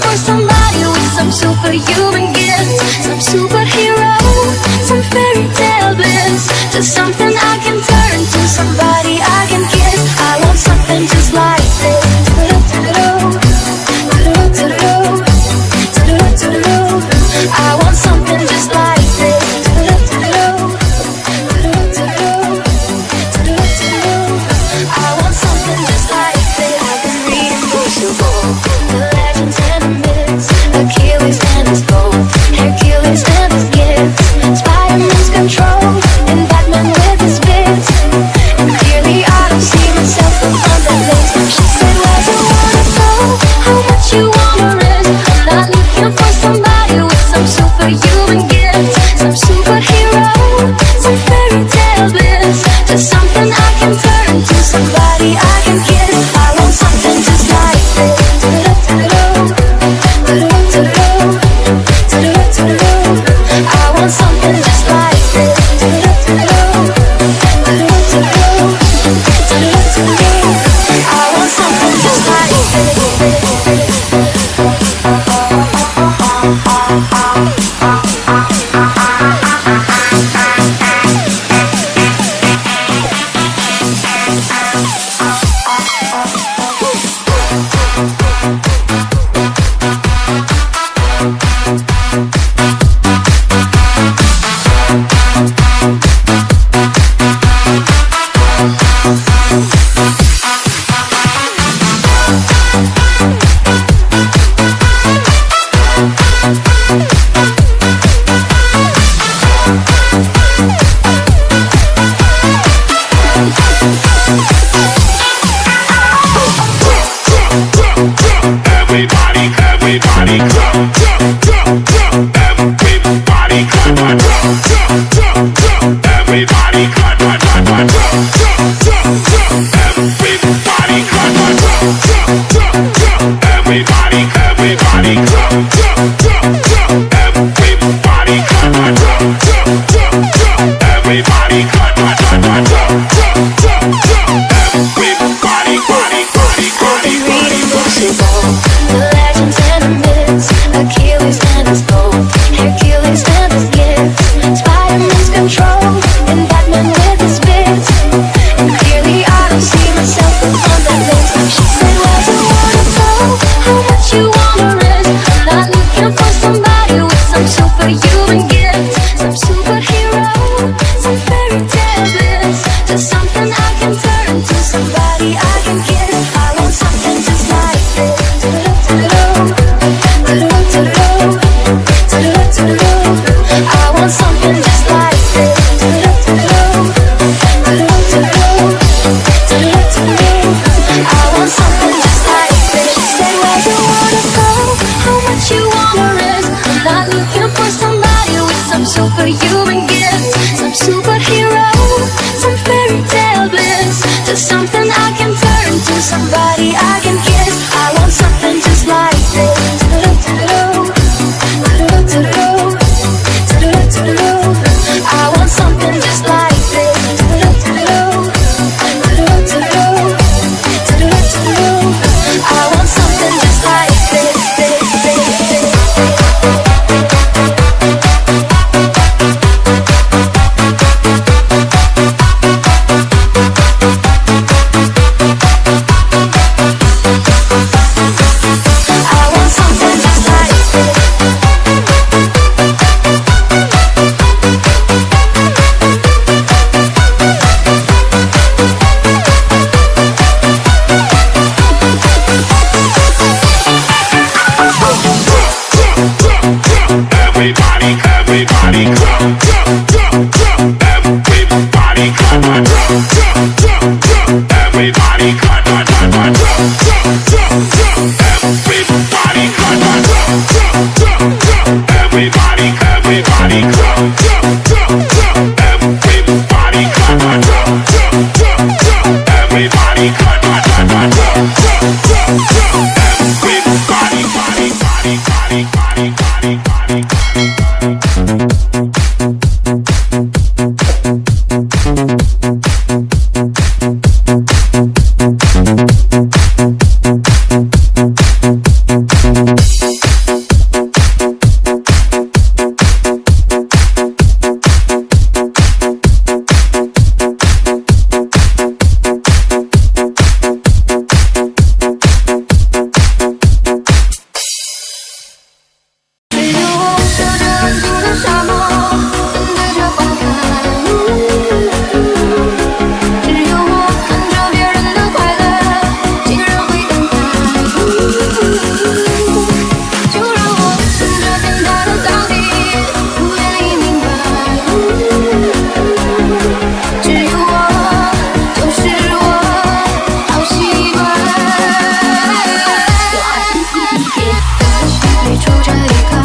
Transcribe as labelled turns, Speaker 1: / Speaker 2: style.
Speaker 1: for somebody with some superhuman gifts, some superhero, some fairy tale bliss, just something I can turn to, somebody I can kiss. I want something just like this. I want something just like this. I want something just like this. I've been reading books of old, the legends and the myths, Achilles and his bow, Hercules and his gifts, Spider-Man's control, and Batman with his bits. And clearly I don't see myself upon that list. She said, where do you wanna go? How much you wanna risk? I'm not looking for somebody with some superhuman gifts, some superhero, some fairy tale bliss, just something I can turn to, somebody I can kiss. I want something just like this. I want something just like this. I want something just like superhuman gifts, some superhero, some fairy tale bliss, just something I can turn to, somebody I can kiss. I want something just like this. I want something just like this. I want something just like this. 里住着一个